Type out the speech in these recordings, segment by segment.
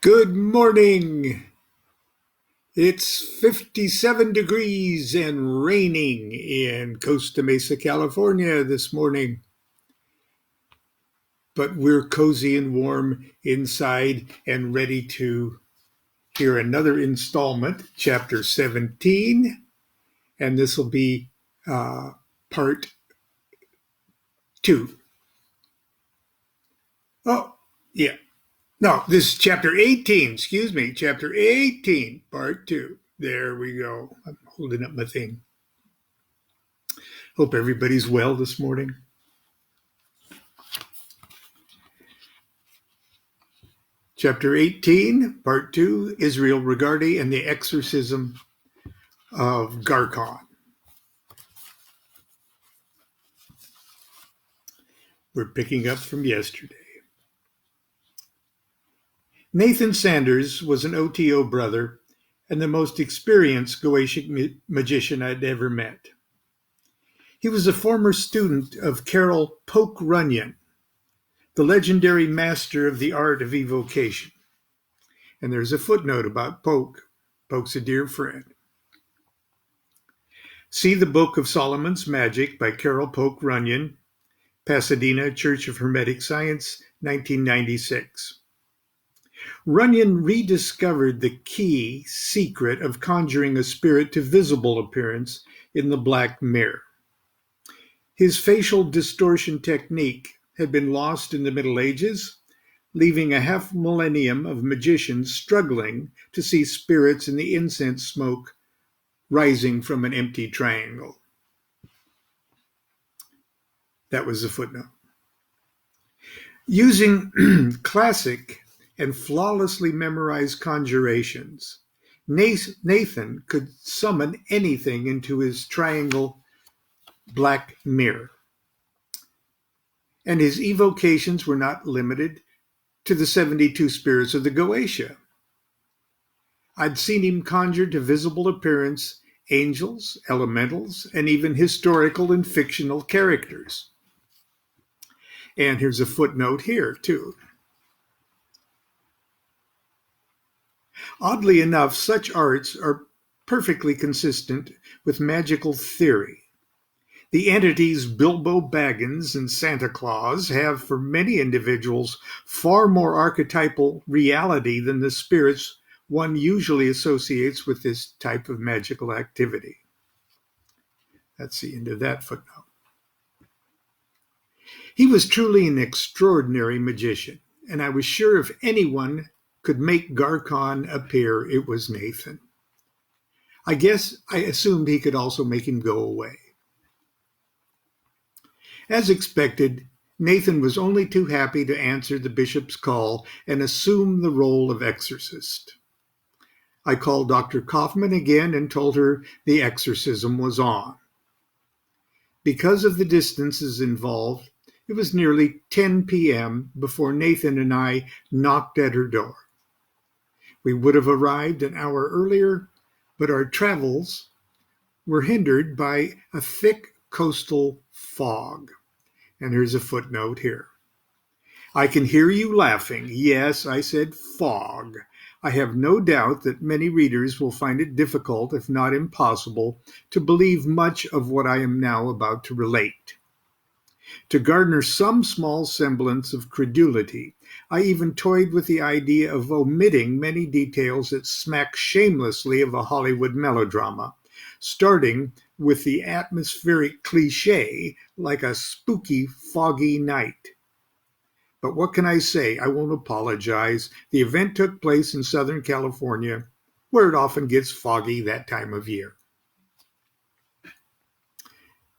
Good morning. It's 57 degrees and raining in Costa Mesa, California this morning. But we're cozy and warm inside and ready to hear another installment, Chapter 17. And this will be part 2. Oh, yeah. No, this is Chapter 18. Excuse me. Chapter 18, Part 2. There we go. I'm holding up my thing. Hope everybody's well this morning. Chapter 18, Part 2, Israel Regardie and the Exorcism of Garcon. We're picking up from yesterday. Nathan Sanders was an OTO brother and the most experienced Goetic magician I'd ever met. He was a former student of Carol Poke Runyon, the legendary master of the art of evocation. And there's a footnote about Poke. Poke's a dear friend. See the Book of Solomon's Magic by Carol Poke Runyon, Pasadena, Church of Hermetic Science, 1996. Runyon rediscovered the key secret of conjuring a spirit to visible appearance in the black mirror. His facial distortion technique had been lost in the Middle Ages, leaving a half millennium of magicians struggling to see spirits in the incense smoke rising from an empty triangle. That was the footnote. Using classic and flawlessly memorized conjurations, Nathan could summon anything into his triangle black mirror. And his evocations were not limited to the 72 spirits of the Goetia. I'd seen him conjure to visible appearance angels, elementals, and even historical and fictional characters. And here's a footnote here, too. Oddly enough, such arts are perfectly consistent with magical theory. The entities Bilbo Baggins and Santa Claus have, for many individuals, far more archetypal reality than the spirits one usually associates with this type of magical activity. That's the end of that footnote. He was truly an extraordinary magician, and I was sure if anyone could make Garcon appear, it was Nathan. I guess I assumed he could also make him go away. As expected, Nathan was only too happy to answer the bishop's call and assume the role of exorcist. I called Dr. Kaufman again and told her the exorcism was on. Because of the distances involved, it was nearly 10 p.m. before Nathan and I knocked at her door. We would have arrived an hour earlier, but our travels were hindered by a thick coastal fog. And here's a footnote here. I can hear you laughing. Yes, I said fog. I have no doubt that many readers will find it difficult, if not impossible, to believe much of what I am now about to relate. To garner some small semblance of credulity, I even toyed with the idea of omitting many details that smack shamelessly of a Hollywood melodrama, starting with the atmospheric cliche like a spooky, foggy night. But what can I say? I won't apologize. The event took place in Southern California, where it often gets foggy that time of year.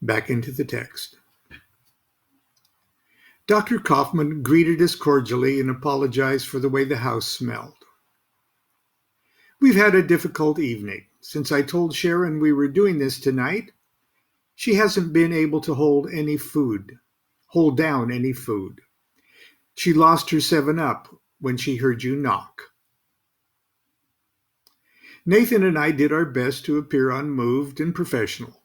Back into the text. Dr. Kaufman greeted us cordially and apologized for the way the house smelled. We've had a difficult evening. Since I told Sharon we were doing this tonight, she hasn't been able to hold down any food. She lost her 7-Up when she heard you knock. Nathan and I did our best to appear unmoved and professional.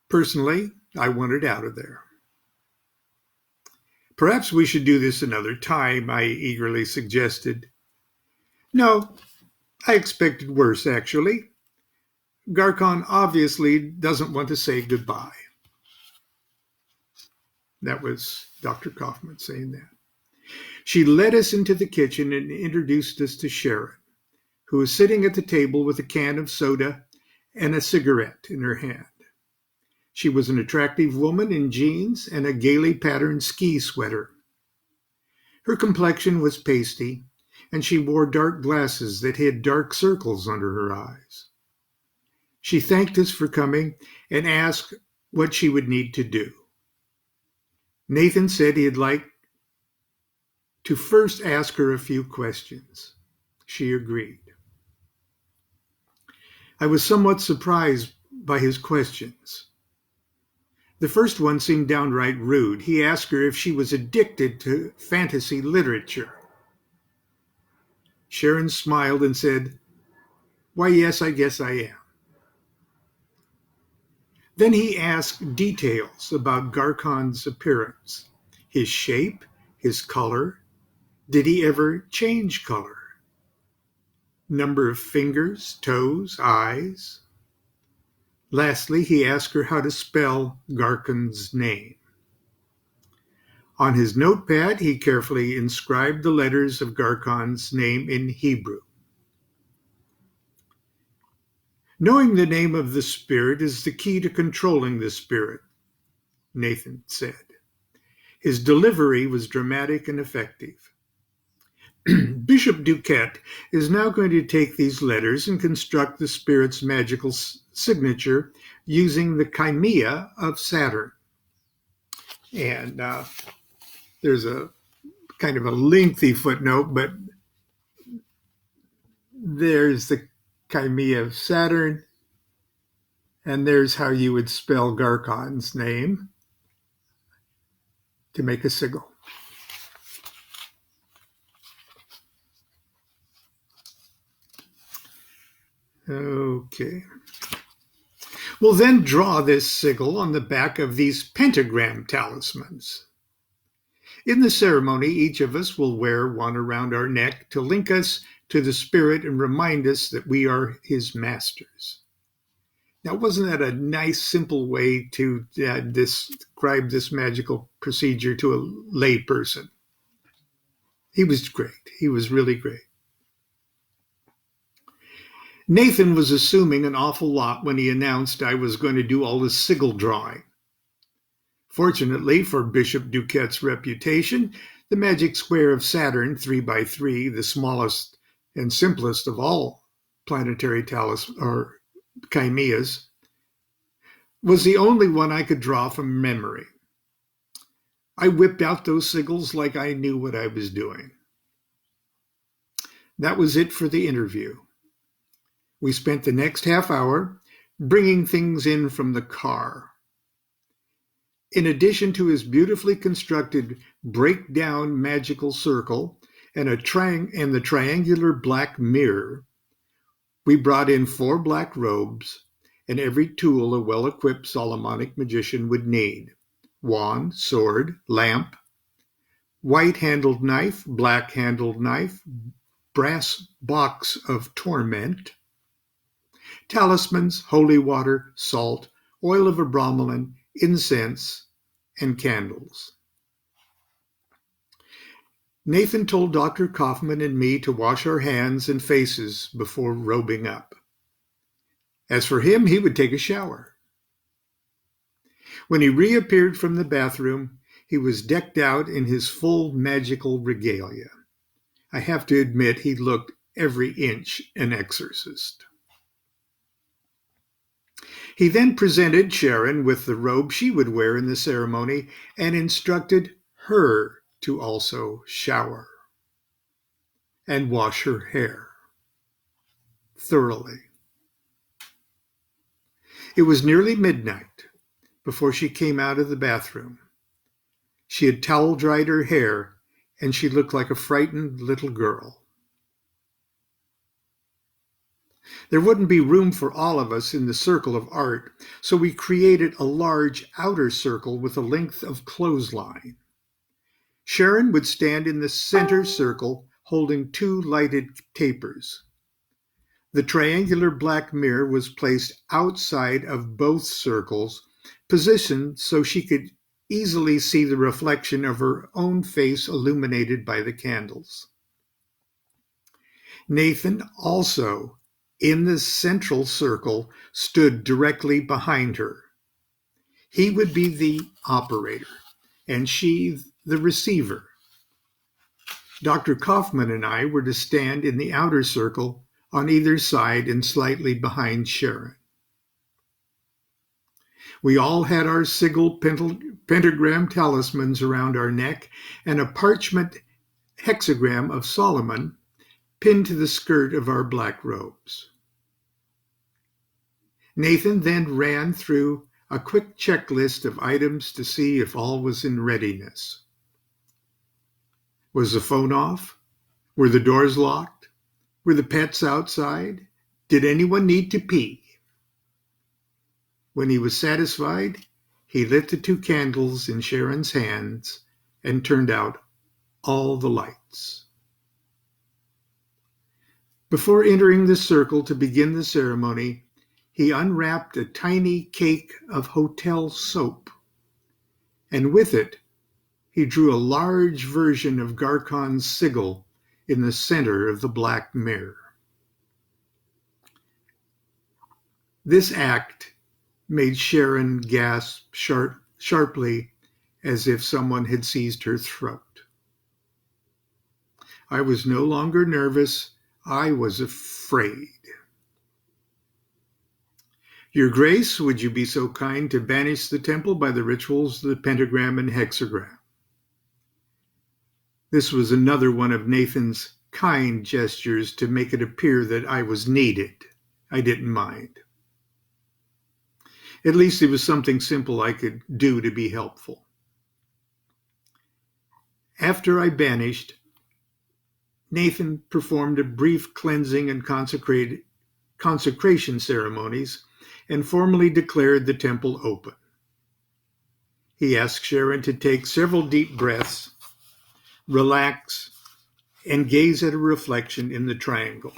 Personally, I wanted out of there. Perhaps we should do this another time, I eagerly suggested. No, I expected worse, actually. Garcon obviously doesn't want to say goodbye. That was Dr. Kaufman saying that. She led us into the kitchen and introduced us to Sharon, who was sitting at the table with a can of soda and a cigarette in her hand. She was an attractive woman in jeans and a gaily patterned ski sweater. Her complexion was pasty, and she wore dark glasses that hid dark circles under her eyes. She thanked us for coming and asked what she would need to do. Nathan said he'd like to first ask her a few questions. She agreed. I was somewhat surprised by his questions. The first one seemed downright rude. He asked her if she was addicted to fantasy literature. Sharon smiled and said, "Why, yes, I guess I am." Then he asked details about Garcon's appearance, his shape, his color. Did he ever change color? Number of fingers, toes, eyes. Lastly, he asked her how to spell Garcon's name. On his notepad, he carefully inscribed the letters of Garcon's name in Hebrew. Knowing the name of the spirit is the key to controlling the spirit, Nathan said. His delivery was dramatic and effective. Bishop DuQuette is now going to take these letters and construct the spirit's magical signature using the chimea of Saturn. And there's a kind of a lengthy footnote, but there's the chimea of Saturn, and there's how you would spell Garcon's name to make a sigil. Okay. We'll then draw this sigil on the back of these pentagram talismans. In the ceremony, each of us will wear one around our neck to link us to the spirit and remind us that we are his masters. Now, wasn't that a nice, simple way to describe this magical procedure to a lay person? He was great. He was really great. Nathan was assuming an awful lot when he announced I was going to do all the sigil drawing. Fortunately for Bishop DuQuette's reputation, the magic square of Saturn, 3x3, the smallest and simplest of all planetary or chimeas, was the only one I could draw from memory. I whipped out those sigils like I knew what I was doing. That was it for the interview. We spent the next half hour bringing things in from the car. In addition to his beautifully constructed breakdown magical circle and the triangular black mirror, we brought in 4 black robes and every tool a well-equipped Solomonic magician would need: wand, sword, lamp, white-handled knife, black-handled knife, brass box of torment, talismans, holy water, salt, oil of bromelain, incense, and candles. Nathan told Dr. Kaufman and me to wash our hands and faces before robing up. As for him, he would take a shower. When he reappeared from the bathroom, he was decked out in his full magical regalia. I have to admit he looked every inch an exorcist. He then presented Sharon with the robe she would wear in the ceremony and instructed her to also shower and wash her hair thoroughly. It was nearly midnight before she came out of the bathroom. She had towel dried her hair, and she looked like a frightened little girl. There wouldn't be room for all of us in the circle of art, so we created a large outer circle with a length of clothesline. Sharon would stand in the center circle, holding 2 lighted tapers. The triangular black mirror was placed outside of both circles, positioned so she could easily see the reflection of her own face illuminated by the candles. Nathan also, in the central circle, stood directly behind her. He would be the operator, and she the receiver. Dr. Kaufman and I were to stand in the outer circle on either side and slightly behind Sharon. We all had our sigil pentagram talismans around our neck and a parchment hexagram of Solomon pinned to the skirt of our black robes. Nathan then ran through a quick checklist of items to see if all was in readiness. Was the phone off? Were the doors locked? Were the pets outside? Did anyone need to pee? When he was satisfied, he lit the 2 candles in Sharon's hands and turned out all the lights. Before entering the circle to begin the ceremony, he unwrapped a tiny cake of hotel soap, and with it, he drew a large version of Garcon's sigil in the center of the black mirror. This act made Sharon gasp sharply as if someone had seized her throat. I was no longer nervous. I was afraid. Your Grace, would you be so kind to banish the temple by the rituals of the pentagram and hexagram? This was another one of Nathan's kind gestures to make it appear that I was needed. I didn't mind. At least it was something simple I could do to be helpful. After I banished, Nathan performed a brief cleansing and consecration ceremonies and formally declared the temple open. He asked Sharon to take several deep breaths, relax, and gaze at a reflection in the triangle.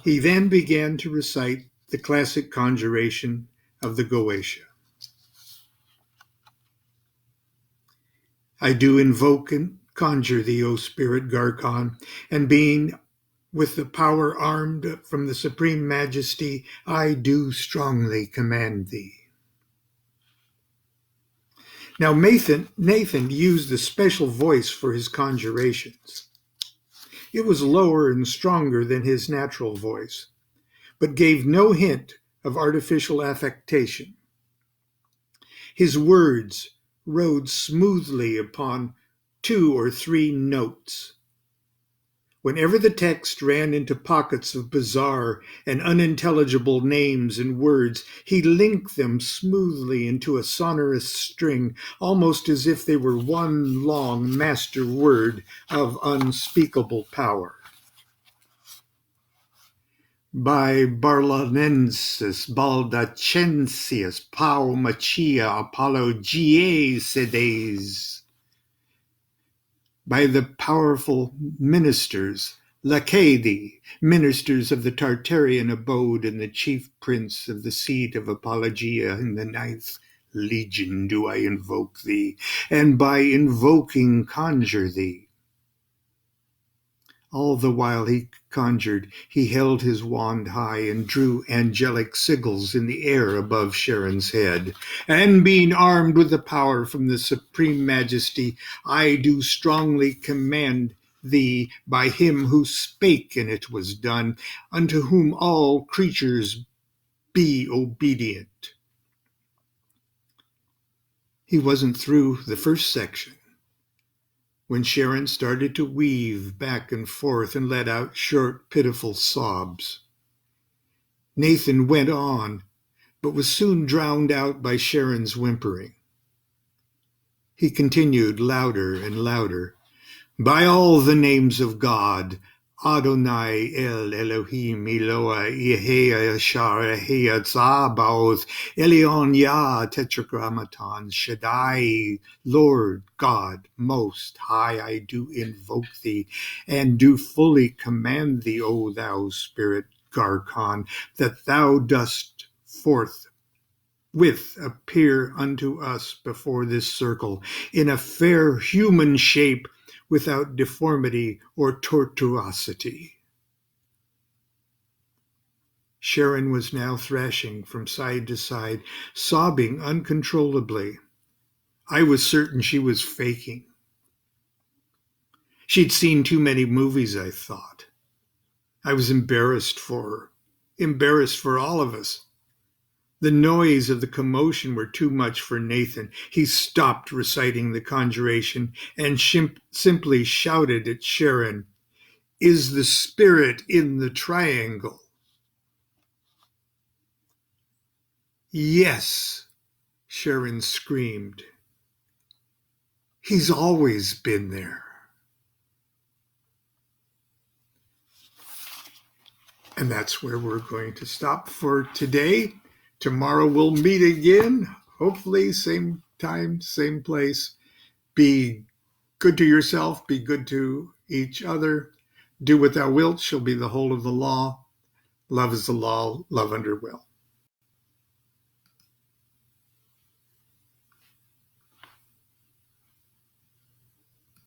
He then began to recite the classic conjuration of the Goetia. I do invoke and conjure thee, O Spirit Garcon, and being with the power armed from the Supreme Majesty, I do strongly command thee. Now Nathan used a special voice for his conjurations. It was lower and stronger than his natural voice, but gave no hint of artificial affectation. His words rode smoothly upon 2 or 3 notes. Whenever the text ran into pockets of bizarre and unintelligible names and words, he linked them smoothly into a sonorous string, almost as if they were one long master word of unspeakable power. By Barlanensis, Baldacensius, Paumachia, Apologiae sedes. By the powerful ministers, Lacedi, ministers of the Tartarian abode and the chief prince of the seat of Apologia in the 9th legion do I invoke thee, and by invoking conjure thee. All the while he conjured, he held his wand high and drew angelic sigils in the air above Sharon's head. And being armed with the power from the Supreme Majesty, I do strongly command thee by him who spake and it was done, unto whom all creatures be obedient. He wasn't through the first section when Sharon started to weave back and forth and let out short, pitiful sobs. Nathan went on, but was soon drowned out by Sharon's whimpering. He continued louder and louder. By all the names of God, Adonai El Elohim Eloah Yehea Yashar Yehea Tzabaoth Elion Yah Tetragrammaton Shaddai Lord God Most High, I do invoke thee and do fully command thee, O thou Spirit Garkon, that thou dost forthwith appear unto us before this circle in a fair human shape, without deformity or tortuosity. Sharon was now thrashing from side to side, sobbing uncontrollably. I was certain she was faking. She'd seen too many movies, I thought. I was embarrassed for all of us. The noise of the commotion were too much for Nathan. He stopped reciting the conjuration and simply shouted at Sharon, "Is the spirit in the triangle?" "Yes," Sharon screamed. "He's always been there." And that's where we're going to stop for today. Tomorrow we'll meet again. Hopefully, same time, same place. Be good to yourself. Be good to each other. Do what thou wilt shall be the whole of the law. Love is the law. Love under will.